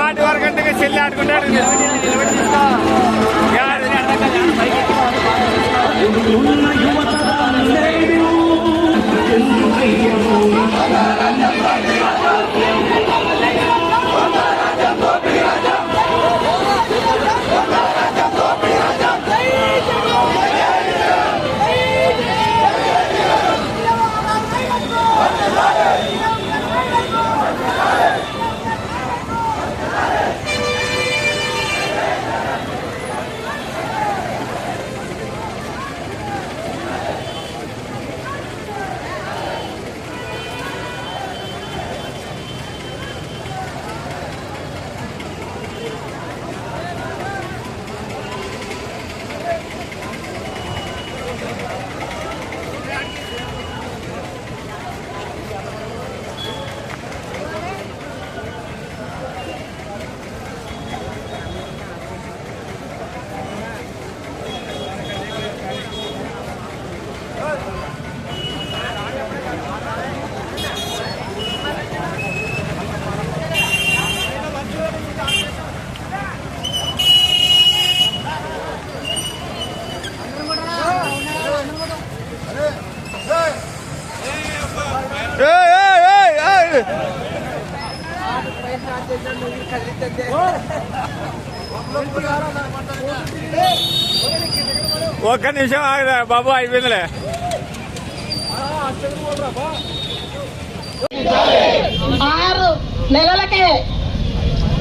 ఆటి వరకు అంటే చెల్లి ఆడుకుంటాడు. ఒక్క నిమిషం ఆగదా బాబు, అయిపోయిందిలే. 6 నెలలకే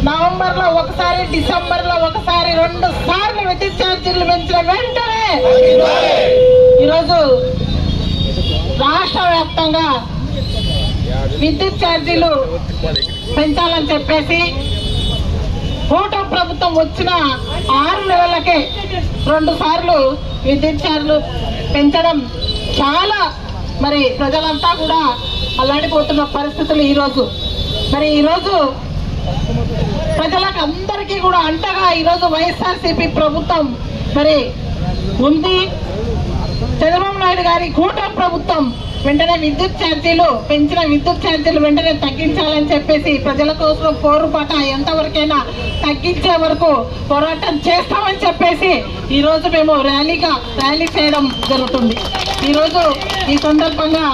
నవంబర్ లో ఒకసారి, డిసెంబర్ లో ఒకసారి, 2 సార్లు విద్యుత్ ఛార్జీలు పెంచిన వెంటనే ఈరోజు రాష్ట్ర వ్యాప్తంగా విద్యుత్ ఛార్జీలు పెంచాలని చెప్పేసి కూటమి ప్రభుత్వం వచ్చిన 6 నెలలకే 2 సార్లు విద్యుత్ ఛార్జీలు పెంచడం చాలా మరి ప్రజలంతా కూడా అల్లాడిపోతున్న పరిస్థితులు ఈరోజు. మరి ఈరోజు ప్రజలకు అందరికీ కూడా అంటగా ఈరోజు వైఎస్ఆర్సీపీ ప్రభుత్వం మరి ఉంది. చంద్రబాబు నాయుడు గారి కూటమి ప్రభుత్వం వెంటనే పెంచిన విద్యుత్ ఛార్జీలు వెంటనే తగ్గించాలని చెప్పేసి ప్రజల కోసం పోరుబాట ఎంతవరకైనా తగ్గించే వరకు పోరాటం చేస్తామని చెప్పేసి ఈరోజు మేము ర్యాలీ చేయడం జరుగుతుంది. ఈరోజు ఈ సందర్భంగా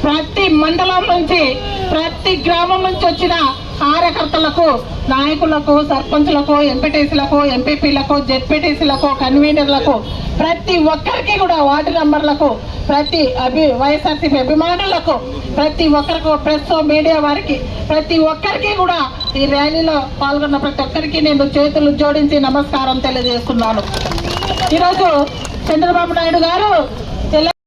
ప్రతి మండలం నుంచి, ప్రతి గ్రామం నుంచి వచ్చిన కార్యకర్తలకు, నాయకులకు, సర్పంచులకు, ఎంపీటీసీలకు, ఎంపీపీలకు, జెడ్పీటీసీలకు, కన్వీనర్లకు, ప్రతి ఒక్కరికి కూడా వార్డు నంబర్లకు, ప్రతి వైఎస్ఆర్సీపీ అభిమానులకు, ప్రతి ఒక్కరికి, ప్రెస్ మీడియా వారికి, ప్రతి ఒక్కరికి కూడా ఈ ర్యాలీలో పాల్గొన్న ప్రతి ఒక్కరికి నేను చేతులు జోడించి నమస్కారం తెలియజేస్తున్నాను. ఈరోజు చంద్రబాబు నాయుడు గారు